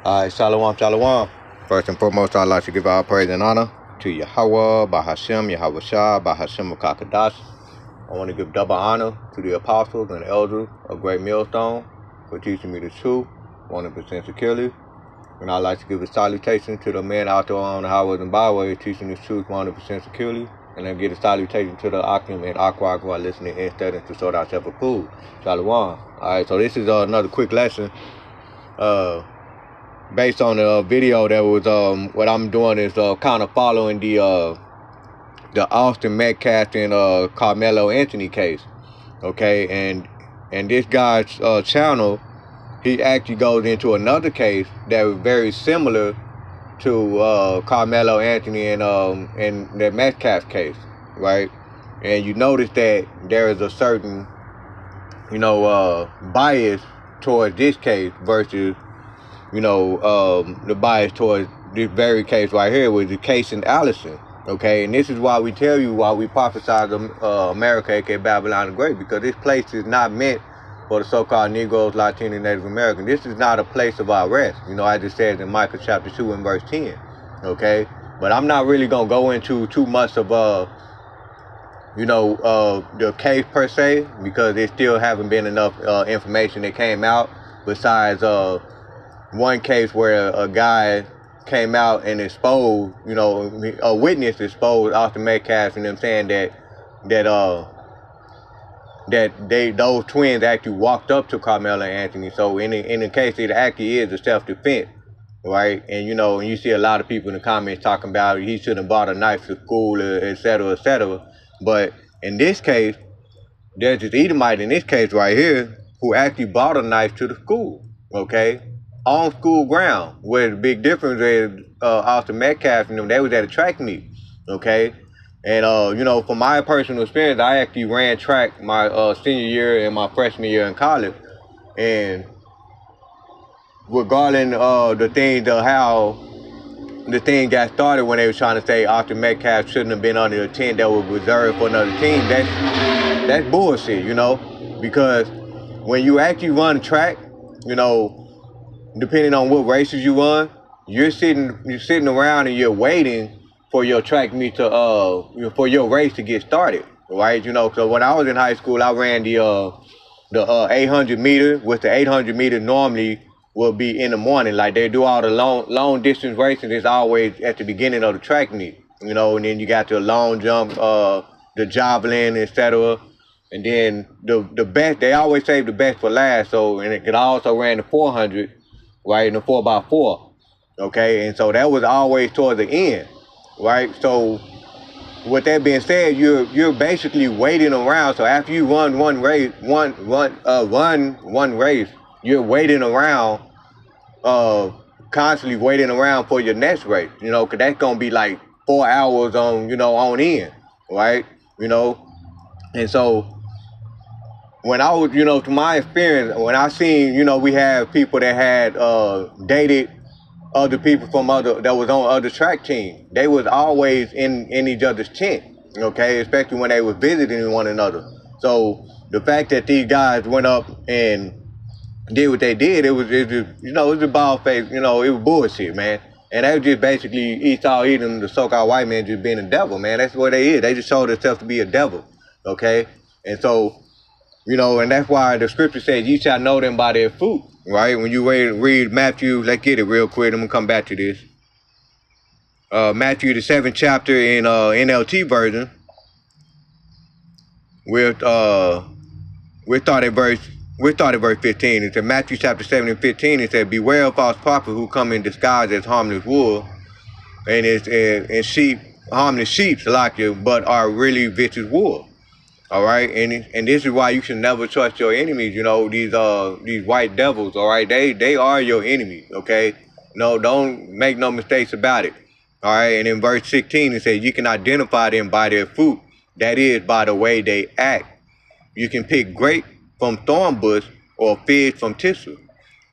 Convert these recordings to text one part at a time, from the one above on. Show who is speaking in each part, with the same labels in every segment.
Speaker 1: Alright, Shalom, Shalom. First and foremost, I'd like to give all praise and honor to Yahweh, Bahashem, Yahweh Shah, Bahashem Kakadash. I want to give double honor to the apostles and elders of Great Millstone for teaching me the truth, 100% securely. And I'd like to give a salutation to the men out there on the highways and byways teaching the truth 100% securely. And then give a salutation to the Akim and Aqua who are listening and studying to sort ourselves a food. Shalom. Alright, so this is another quick lesson. Based on the video that was what I'm doing is kind of following the Austin Metcalf and Carmelo Anthony case, okay, and this guy's channel, he actually goes into another case that was very similar to Carmelo Anthony and the Metcalf case, right? And you notice that there is a certain bias towards this case versus the bias towards this very case right here was the case in Allison, okay? And this is why we tell you, why we prophesize America, aka Babylon the Great, because this place is not meant for the so-called Negroes, Latino, and Native American. This is not a place of our rest, as it says in Micah chapter 2 and verse 10, okay? But I'm not really going to go into too much of, the case per se, because there still haven't been enough information that came out besides, one case where a guy came out and exposed, a witness exposed Austin Metcalf and them saying that those twins actually walked up to Carmelo Anthony. So in the case, it actually is a self-defense, right? And you see a lot of people in the comments talking about he shouldn't have bought a knife to school, et cetera, et cetera. But in this case, there's this Edomite in this case right here who actually bought a knife to the school, okay? On school ground, where the big difference is Austin Metcalf and them, they was at a track meet, okay? And from my personal experience, I actually ran track my senior year and my freshman year in college. And regarding the thing, how the thing got started when they were trying to say Austin Metcalf shouldn't have been under the tent that was reserved for another team, that's bullshit, because when you actually run track, depending on what races you run, you're sitting around and you're waiting for your track meet to for your race to get started, right? So when I was in high school, I ran the 800 meter, which the 800 meter normally will be in the morning. Like they do all the long distance racing, it's always at the beginning of the track meet, and then you got the long jump, the javelin, etc. And then the best, they always save the best for last. So, and it could also ran the 400. Right, in the 4x4, okay, and so that was always towards the end, right? So, with that being said, you're basically waiting around. So after you run one race, you're waiting around, constantly waiting around for your next race, because that's gonna be like 4 hours on end, right? And so. When I was, to my experience, when I seen, we have people that had dated other people that was on other track teams. They was always in each other's tent, okay, especially when they was visiting one another. So the fact that these guys went up and did what they did, it was a ball face, it was bullshit, man. And that was just basically Esau Edom, the so-called white man, just being a devil, man. That's what they is. They just showed themselves to be a devil, okay? And so. And that's why the scripture says, ye shall know them by their fruit, right? When you read Matthew, let's get it real quick. I'm going to come back to this. Matthew, the 7th chapter in NLT version. We'll start at verse 15. It said, Matthew chapter 7 and 15, it said, beware of false prophets who come in disguise as harmless wool and sheep, harmless sheep, but are really vicious wolves. All right, and this is why you should never trust your enemies. These white devils. All right, they are your enemies. Okay, no, don't make no mistakes about it. All right, and in verse 16 it says you can identify them by their fruit. That is, by the way they act. You can pick grape from thorn bush or fig from thistle.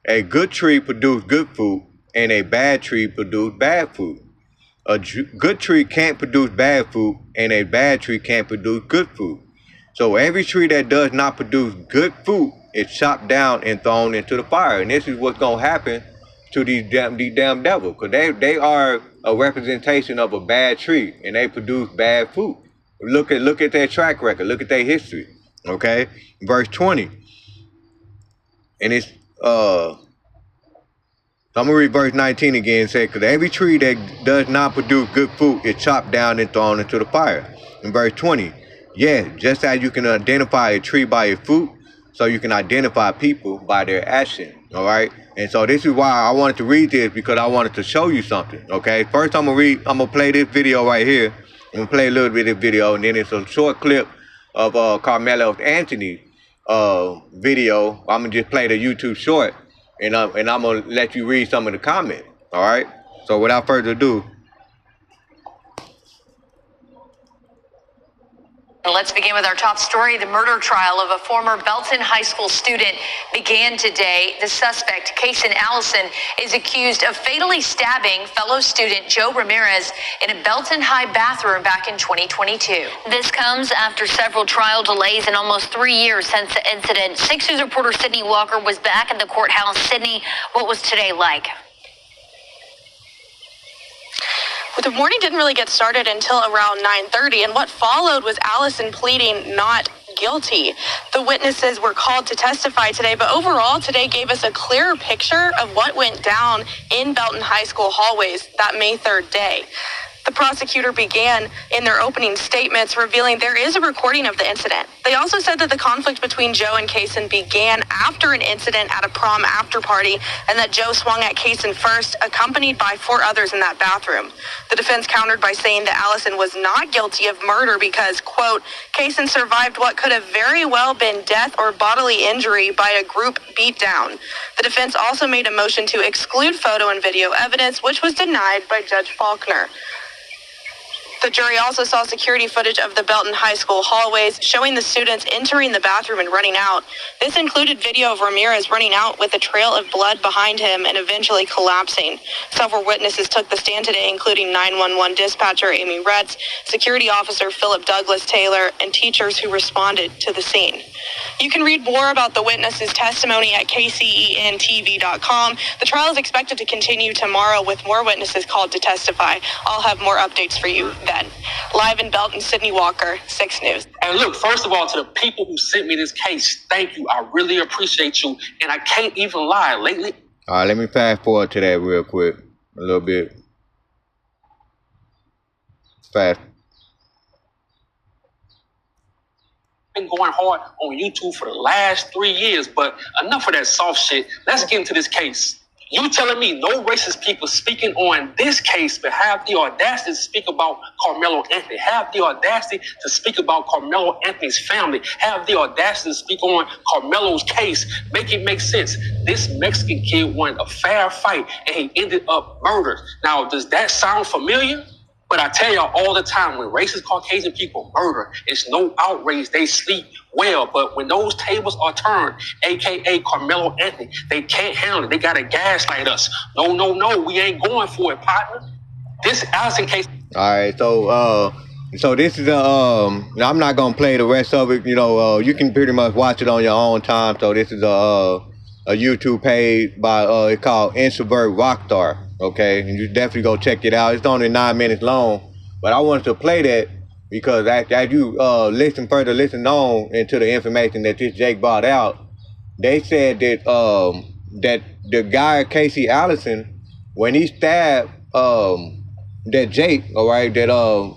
Speaker 1: A good tree produces good fruit, and a bad tree produces bad fruit. A good tree can't produce bad fruit, and a bad tree can't produce good fruit. So every tree that does not produce good fruit is chopped down and thrown into the fire. And this is what's going to happen to these damn devils, because they are a representation of a bad tree, and they produce bad fruit. Look at their track record. Look at their history. Okay, verse 20, and it's I'm gonna read verse 19 again and say, because every tree that does not produce good fruit is chopped down and thrown into the fire. In verse 20, yeah, just as you can identify a tree by its fruit, so you can identify people by their action. All right, and so this is why I wanted to read this, because I wanted to show you something. Okay, first I'm gonna play this video right here. I'm gonna play a little bit of the video, and then it's a short clip of Carmelo Anthony video. I'm gonna just play the YouTube short, and I'm gonna let you read some of the comments. All right. So without further ado.
Speaker 2: Let's begin with our top story. The murder trial of a former Belton High School student began today. The suspect, Kaysen Allison, is accused of fatally stabbing fellow student Joe Ramirez in a Belton High bathroom back in 2022. This comes after several trial delays and almost 3 years since the incident. 6 News reporter Sydney Walker was back at the courthouse. Sydney, what was today like?
Speaker 3: The morning didn't really get started until around 9:30, and what followed was Allison pleading not guilty. The witnesses were called to testify today, but overall today gave us a clearer picture of what went down in Belton High School hallways that May 3rd day. The prosecutor began in their opening statements revealing there is a recording of the incident. They also said that the conflict between Joe and Kaysen began after an incident at a prom after party, and that Joe swung at Kaysen first, accompanied by 4 others in that bathroom. The defense countered by saying that Allison was not guilty of murder because, quote, Kaysen survived what could have very well been death or bodily injury by a group beatdown. The defense also made a motion to exclude photo and video evidence, which was denied by Judge Faulkner. The jury also saw security footage of the Belton High School hallways showing the students entering the bathroom and running out. This included video of Ramirez running out with a trail of blood behind him and eventually collapsing. Several witnesses took the stand today, including 911 dispatcher Amy Retz, security officer Philip Douglas Taylor, and teachers who responded to the scene. You can read more about the witnesses' testimony at kcentv.com. The trial is expected to continue tomorrow with more witnesses called to testify. I'll have more updates for you then. Live in Belton, Sydney Walker, 6 News.
Speaker 4: And look, first of all, to the people who sent me this case, thank you. I really appreciate you. And I can't even lie. Lately.
Speaker 1: All right, let me fast forward to that real quick. A little bit. Fast.
Speaker 4: Been going hard on YouTube for the last 3 years, but enough of that soft shit. Let's get into this case. You telling me no racist people speaking on this case, but have the audacity to speak about Carmelo Anthony, have the audacity to speak about Carmelo Anthony's family, have the audacity to speak on Carmelo's case, make it make sense. This Mexican kid won a fair fight and he ended up murdered. Now, does that sound familiar? But I tell y'all all the time, when racist Caucasian people murder, it's no outrage. They sleep well. But when those tables are turned, a.k.a. Carmelo Anthony, they can't handle it. They got to gaslight us. No, we ain't going for it, partner. This Allison case.
Speaker 1: All right, so this is I'm not gonna play the rest of it. You can pretty much watch it on your own time. So this is a YouTube page by it's called Introvert Rockstar. Okay, and you definitely go check it out. It's only 9 minutes long, but I wanted to play that because as you listen on into the information that this Jake brought out, they said that that the guy Casey Allison, when he stabbed that Jake, all right, that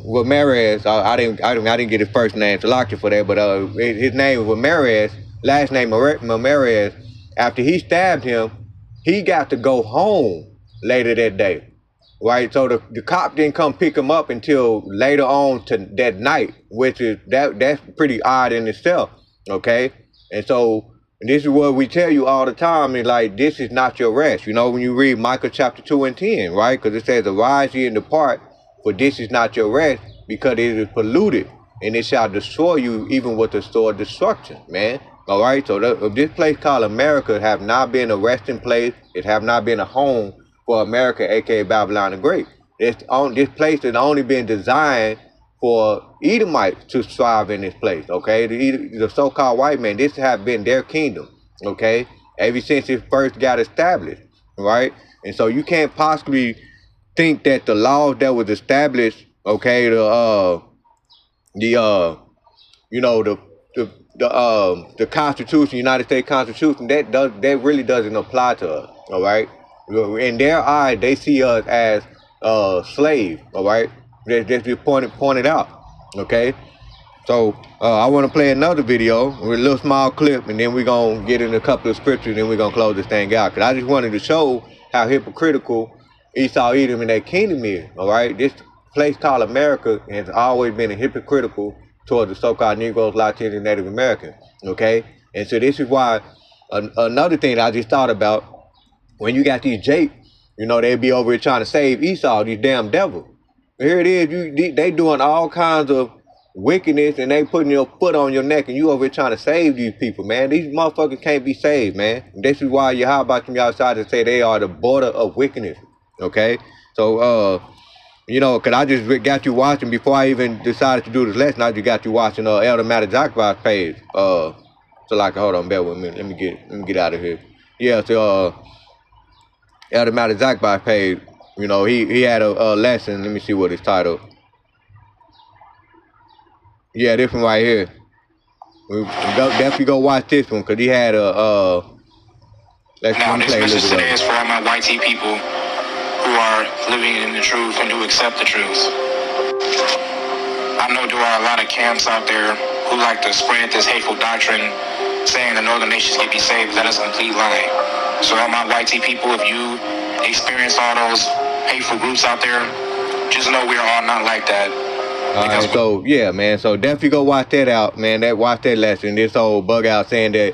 Speaker 1: Ramirez, I didn't get his first name, so lock it for that, but his name was Ramirez, last name Ramirez. After he stabbed him, he got to go home later that day, right? So the cop didn't come pick him up until later on to that night, which is that's pretty odd in itself, okay? And so this is what we tell you all the time, is like, this is not your rest. When you read Micah chapter 2 and 10, right? Because it says, arise ye and depart, for this is not your rest, because it is polluted, and it shall destroy you even with the sword of destruction, man. All right, so this place called America have not been a resting place. It have not been a home for America, aka Babylon the Great. This place has only been designed for Edomites to strive in this place, okay? The so-called white man, this have been their kingdom, okay? Ever since it first got established, right? And so you can't possibly think that the laws that was established, okay, the Constitution, United States Constitution, that really doesn't apply to us, all right? In their eyes, they see us as slaves, all right? That's just pointed out, okay? So I want to play another video with a little small clip, and then we're going to get in a couple of scriptures, and then we're going to close this thing out. Because I just wanted to show how hypocritical Esau, Edom, and that kingdom is, all right? This place called America has always been hypocritical toward the so-called Negroes, Latinos, and Native Americans, okay? And so this is why another thing that I just thought about, when you got these Jake, they be over here trying to save Esau, these damn devils. Here it is, they doing all kinds of wickedness, and they putting your foot on your neck, and you over here trying to save these people, man. These motherfuckers can't be saved, man. This is why how about them outside to say they are the border of wickedness, okay? So, because I just got you watching, before I even decided to do this lesson, I just got you watching Elder Matazak's page. So like, hold on, bear with me. Let me get out of here. Yeah, so Elder Matazak's page, he had a lesson. Let me see what it's titled. Yeah, this one right here. Definitely go watch this one, because he had a
Speaker 5: Now, this message today is for all my white tea people who are living in the truth and who accept the truth. I know there are a lot of camps out there who like to spread this hateful doctrine, saying the northern nations can be saved. That is a complete lie. So all my white tea people, if you experience all those hateful groups out there, just know we're all not like that.
Speaker 1: All right, so yeah, man. So definitely go watch that out, man. Watch that lesson. This whole bug out saying that,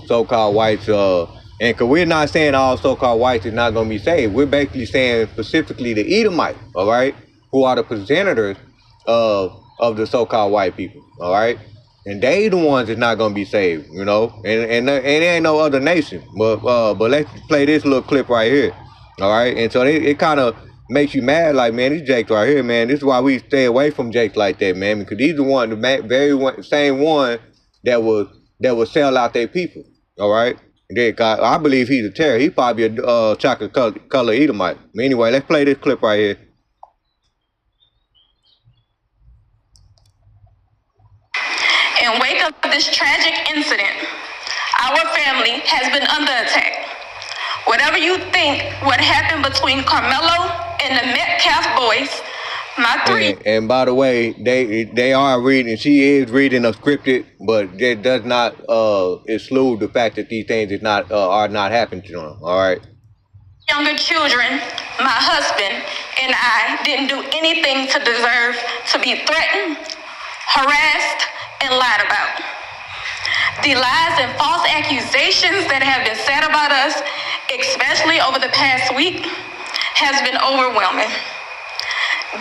Speaker 1: so-called whites, and cause we're not saying all so-called whites is not gonna be saved. We're basically saying specifically the Edomites, all right, who are the progenitors of the so-called white people, all right, and they the ones that's not gonna be saved, and there ain't no other nation. But let's play this little clip right here, all right, and so it kind of makes you mad, like, man, these Jakes right here, man. This is why we stay away from Jakes like that, man, because these the same one that would sell out their people, all right. I believe he's a terror. He probably a chocolate color Edomite. Anyway, let's play this clip right here.
Speaker 3: In wake of this tragic incident, our family has been under attack. Whatever you think what happened between Carmelo and the Metcalf boys, my three...
Speaker 1: And by the way, they are reading, she is reading a scripted, but it does not exclude the fact that these things are not happening to them, all right?
Speaker 3: Younger children, my husband, and I didn't do anything to deserve to be threatened, harassed, and lied about. The lies and false accusations that have been said about us, especially over the past week, has been overwhelming.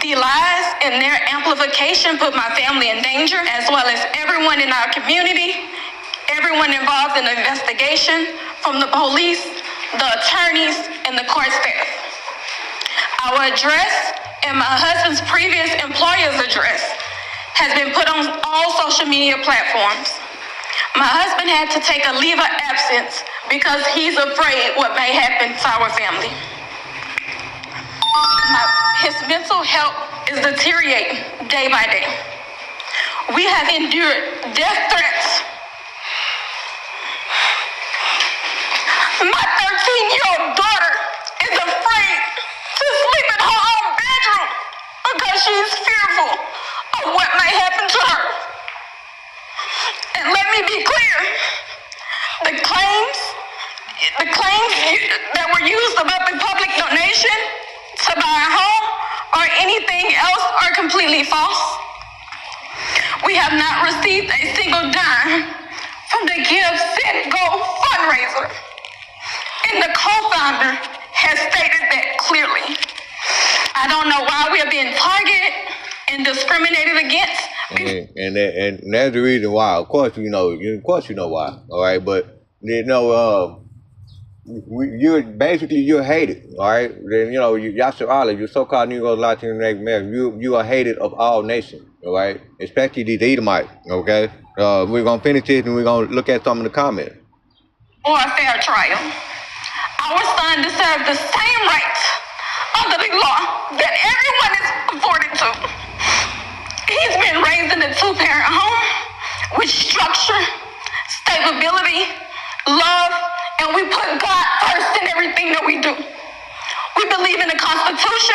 Speaker 3: The lies and their amplification put my family in danger, as well as everyone in our community, everyone involved in the investigation, from the police, the attorneys, and the court staff. Our address and my husband's previous employer's address has been put on all social media platforms. My husband had to take a leave of absence because he's afraid what may happen to our family. His mental health is deteriorating day by day. We have endured death threats. My 13-year-old daughter is afraid to sleep in her own bedroom because she's fearful of what might happen to her. And let me be clear, the claims that were used about the public donation to buy a home or anything else are completely false. We have not received a single dime from the Give, Send, Go fundraiser. And the co-founder has stated that clearly. I don't know why we are being targeted and discriminated against.
Speaker 1: And that's the reason why. Of course you know why. All right, but you're hated. All right, then Yasser Allah, you're so-called Negroes, Latinos, Native Americans. You are hated of all nations. All right, especially these Edomites. Okay, we're gonna finish this and we're gonna look at some of the comments.
Speaker 3: Or a fair trial. Our son deserves the same rights under the law that everyone is afforded to. He's been raised in a two-parent home with structure, stability, love, and we put God first in everything that we do. We believe in the Constitution.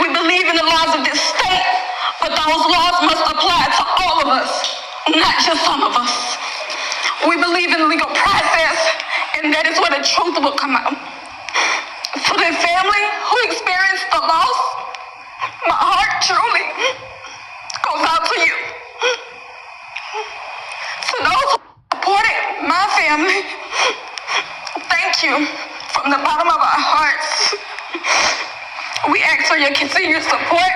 Speaker 3: We believe in the laws of this state, but those laws must apply to all of us, not just some of us. We believe in legal process, and that is where the truth will come out. To the family who experienced the loss, my heart truly goes out to you. To those who supported my family, thank you from the bottom of our hearts. We ask for your continued support,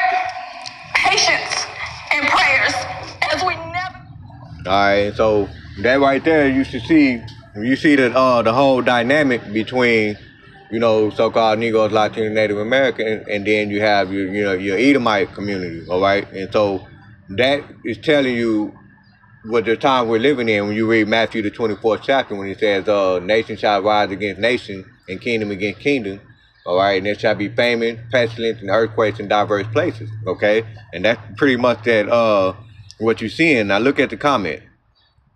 Speaker 3: patience, and prayers as we never.
Speaker 1: All right, so that right there, you see the whole dynamic between, you know, so-called Negroes, Latino, Native American, and then you have your Edomite community, all right? And so that is telling you what the time we're living in when you read Matthew the 24th chapter, when he says, nation shall rise against nation and kingdom against kingdom, all right? And there shall be famine, pestilence, and earthquakes in diverse places, okay? And that's pretty much that what you're seeing. Now look at the comment,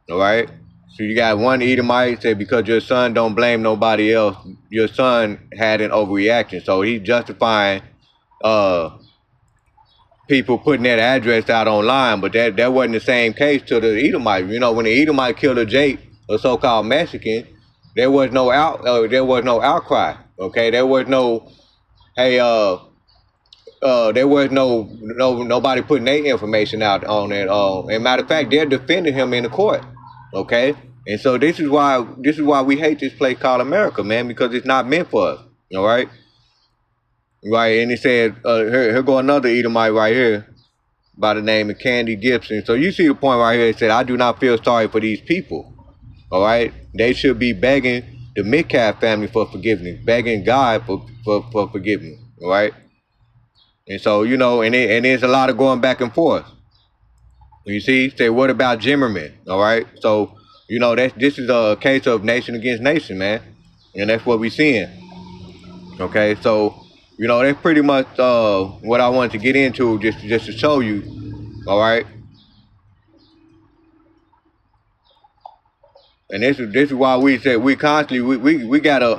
Speaker 1: all right? So you got one Edomite said, because your son don't blame nobody else, your son had an overreaction. So he's justifying people putting that address out online, but that wasn't the same case to the Edomite. You know, when the Edomite killed a Jake, a so-called Mexican, there was no outcry. Okay, there was no, hey, there was nobody putting their information out on it. And matter of fact, they're defending him in the court. Okay, and so this is why we hate this place called America, man, because it's not meant for us. All right. Right, and he said, here go another Edomite right here by the name of Candy Gibson. So you see the point right here. It said, I do not feel sorry for these people. All right, they should be begging the Metcalf family for forgiveness, begging God for forgiveness. All right, and so you know, and there's a lot of going back and forth. You see, say, what about Zimmerman? All right, so you know this is a case of nation against nation, man, and that's what we're seeing. Okay, so. You know, that's pretty much what I wanted to get into, just to show you, all right? And this is why we said we constantly, we gotta,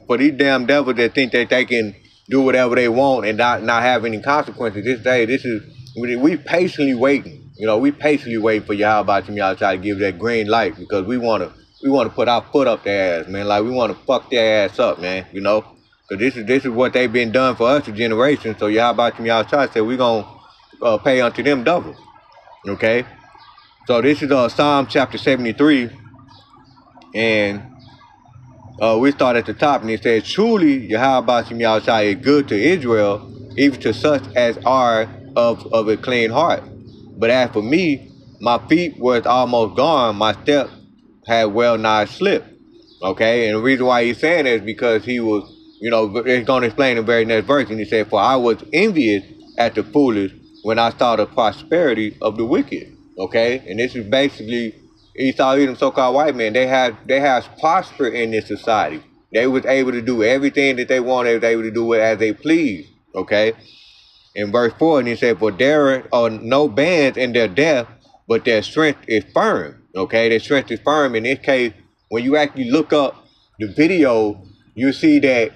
Speaker 1: for these damn devils that think that they can do whatever they want and not have any consequences this day, we patiently waiting. You know, we patiently waiting for Yahweh to try to give that green light, because we wanna put our foot up their ass, man. Like, we wanna fuck their ass up, man, you know? Because this is what they've been done for us for generations. So Yahweh said we're going to pay unto them double. Okay? So this is Psalm chapter 73. And we start at the top. And it says, truly Yahweh is good to Israel, even to such as are of a clean heart. But as for me, my feet was almost gone. My step had well nigh slipped. Okay? And the reason why he's saying that is because he was, you know, it's going to explain the very next verse. And he said, for I was envious at the foolish when I saw the prosperity of the wicked. Okay? And this is basically Esau, Edom, so-called white men. They have prospered in this society. They was able to do everything that they wanted. They was able to do it as they pleased. Okay? In verse 4, and he said, for there are no bands in their death, but their strength is firm. Okay? Their strength is firm. In this case, when you actually look up the video, you see that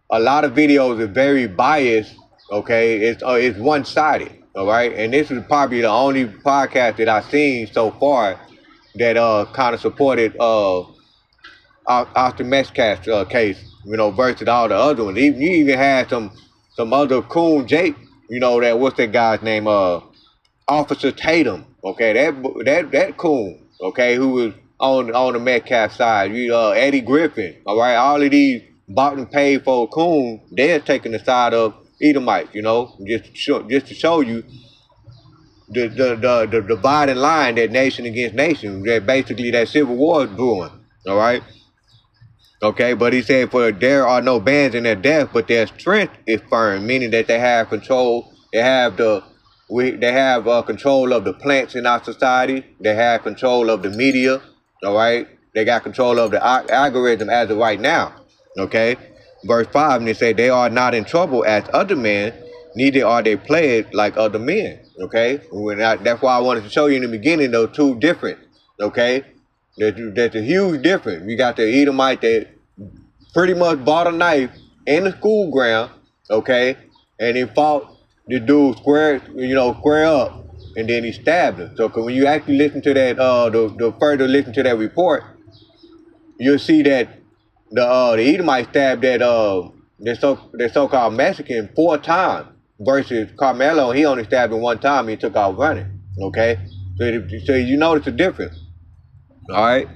Speaker 1: a lot of videos are very biased, okay? It's one-sided, all right? And this is probably the only podcast that I've seen so far that kind of supported Austin Metcalf's case, you know, versus all the other ones. You even had some other coon Jake, you know, what's that guy's name? Officer Tatum, okay? That coon, okay, who was on the Metcalf side. Eddie Griffin, all right? All of these bought and paid for coon, they're taking the side of Edomites, you know, just to show you the dividing line, that nation against nation, that basically that civil war is brewing, all right? Okay, but he said, for there are no bands in their death, but their strength is firm, meaning that they have control, they have control of the plants in our society, they have control of the media, all right? They got control of the algorithm as of right now. Okay? Verse 5, and it said, they are not in trouble as other men, neither are they plagued like other men. Okay? That's why I wanted to show you in the beginning, those two different. Okay? There's a huge difference. You got the Edomite that pretty much bought a knife in the school ground, okay? And he fought the dude square up, and then he stabbed him. So when you actually listen to that, the further listen to that report, you'll see that the Edomite stabbed that so-called Mexican 4 times versus Carmelo. He only stabbed him 1 time. He took off running. Okay, so you notice the difference. All right.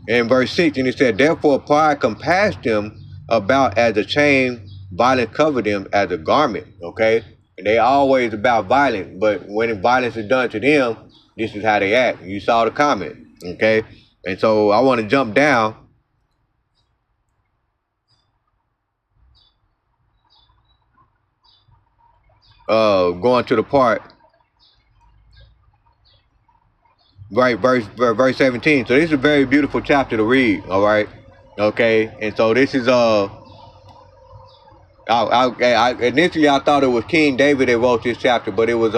Speaker 1: In verse 6, and it said, therefore pride compassed them about as a chain, violence covered them as a garment. Okay, and they always about violence, but when violence is done to them, this is how they act. You saw the comment. Okay, and so I want to jump down. Going to the part, right, verse 17. So this is a very beautiful chapter to read. All right, okay, and so this is initially I thought it was King David that wrote this chapter, but it was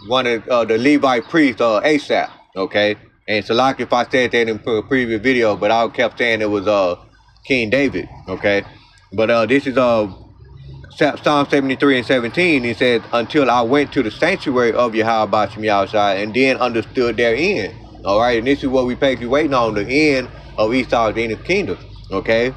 Speaker 1: one of the Levite priests, Asaph. Okay, and so like if I said that in a previous video, but I kept saying it was King David. Okay, but this is Psalm 73 and 17, he said, until I went to the sanctuary of Yahweh Shem Yahushai and then understood their end. All right, and this is what we basically waiting on, the end of Esau's kingdom. Okay,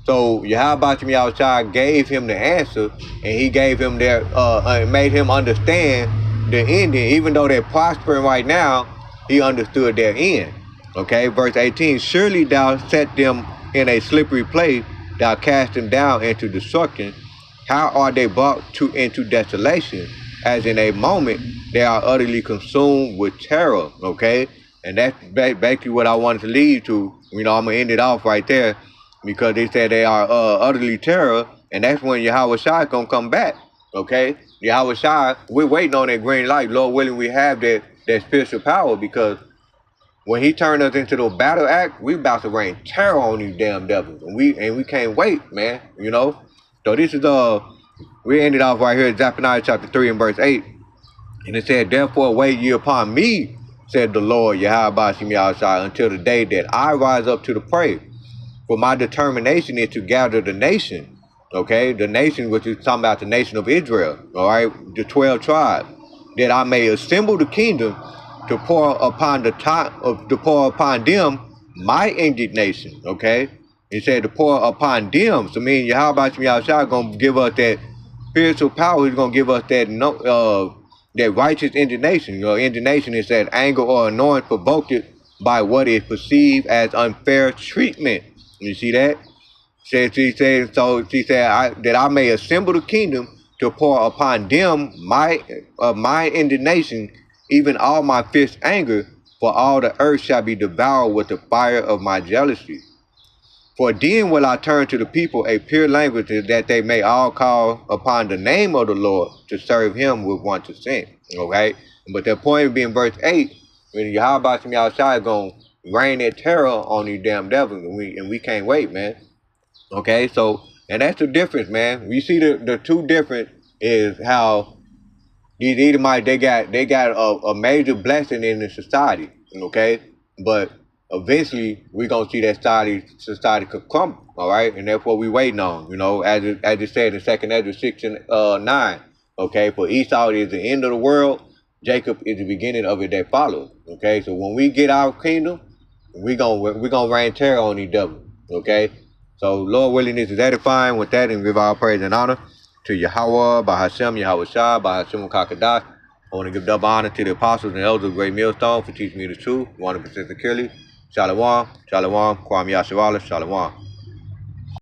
Speaker 1: so Yahweh Shem Yahushai gave him the answer, and he gave him made him understand the ending. Even though they're prospering right now, he understood their end. Okay, verse 18, surely thou set them in a slippery place, thou cast them down into destruction. How are they brought into desolation? As in a moment, they are utterly consumed with terror. Okay, and that's basically what I wanted to lead to. I'm gonna end it off right there, because they said they are utterly terror, and that's when Yahweh Shai gonna come back. Okay, Yahweh Shai, we're waiting on that green light. Lord willing, we have that spiritual power, because when he turned us into the battle act, we about to rain terror on these damn devils, and we can't wait, man. So this is we ended off right here at Zephaniah chapter 3 and verse 8. And it said, therefore wait ye upon me, said the Lord, Yahweh Shem Yahushai, until the day that I rise up to the prey. For my determination is to gather the nation. Okay, the nation, which is talking about the nation of Israel. All right, the 12 tribes, that I may assemble the kingdom to pour upon them my indignation. Okay. He said to pour upon them. So meaning Yahweh Shem Yahushua gonna give us that spiritual power. He's gonna give us that righteous indignation. Indignation is that anger or annoyance provoked by what is perceived as unfair treatment. You see that? She said that I may assemble the kingdom to pour upon them my indignation, even all my fierce anger, for all the earth shall be devoured with the fire of my jealousy. For then will I turn to the people a pure language, that they may all call upon the name of the Lord to serve him with one to sing. Okay? But the point being verse 8, when Yahweh Shem Yahushai is going to rain that terror on these damn devils, and we can't wait, man. Okay? So, and that's the difference, man. We see the two difference is how these Edomites, they got a major blessing in the society. Okay? But eventually, we're going to see that society could crumble, all right? And that's what we're waiting on, as it said in 2 Ezra 6 and 9, okay? For Esau is the end of the world, Jacob is the beginning of it that follows, okay? So when we get our kingdom, we're gonna rain terror on these devils, okay? So Lord willing, this is edifying. With that, and give all praise and honor to Yahweh, Bahashem, Yahweh Shai, Bahashem Kakadash. I want to give double honor to the apostles and elders of Great Millstone for teaching me the truth, 100% securely. Shalom, Shalom, Kwam Yasharala, Shalom.